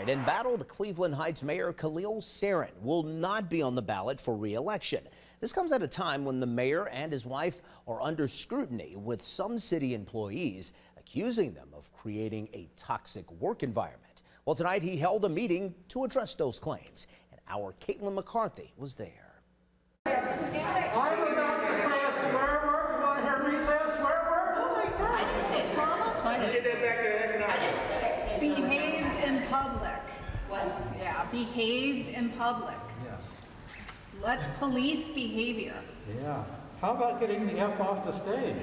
Embattled Cleveland Heights Mayor Khalil Sarin will not be on the ballot for re-election. This comes at a time when the mayor and his wife are under scrutiny, with some city employees accusing them of creating a toxic work environment. Well, tonight he held a meeting to address those claims, and our Caitlin McCarthy was there. I'm about to say a swear word. You want to hear me say a swear word? Oh my God. I didn't say swear. That's fine. Get that back to economics. I didn't say Behaved in public. What? Yeah, behaved in public. Yes. Let's police behavior. Yeah. How about getting the F off the stage?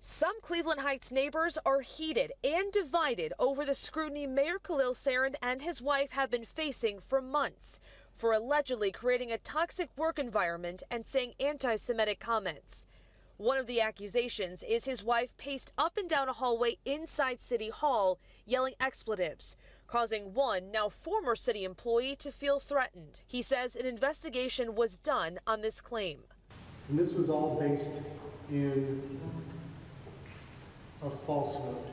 Some Cleveland Heights neighbors are heated and divided over the scrutiny Mayor Khalil Sarin and his wife have been facing for months for allegedly creating a toxic work environment and saying anti-Semitic comments. One of the accusations is his wife paced up and down a hallway inside City Hall, yelling expletives, causing one now former city employee to feel threatened. He says an investigation was done on this claim. And this was all based in a falsehood.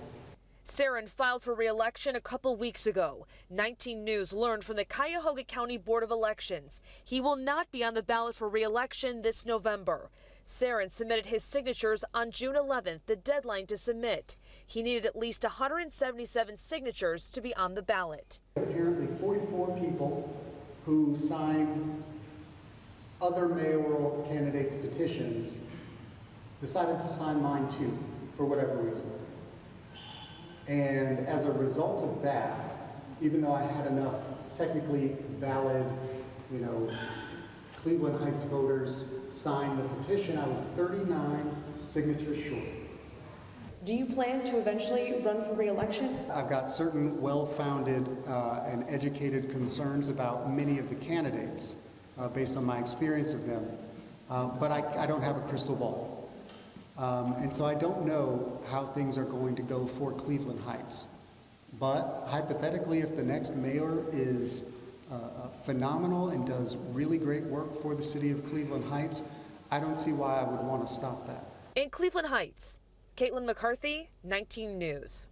Sarin filed for re-election a couple weeks ago. 19 News learned from the Cuyahoga County Board of Elections he will not be on the ballot for re-election this November. Sarin submitted his signatures on June 11th, the deadline to submit. He needed at least 177 signatures to be on the ballot. Apparently 44 people who signed other mayoral candidates' petitions decided to sign mine too, for whatever reason. And as a result of that, even though I had enough technically valid, Cleveland Heights voters sign the petition, I was 39 signatures short. Do you plan to eventually run for re-election? I've got certain well-founded and educated concerns about many of the candidates based on my experience of them, but I don't have a crystal ball. And so I don't know how things are going to go for Cleveland Heights. But hypothetically, if the next mayor is phenomenal and does really great work for the city of Cleveland Heights, I don't see why I would want to stop that. In Cleveland Heights, Caitlin McCarthy, 19 News.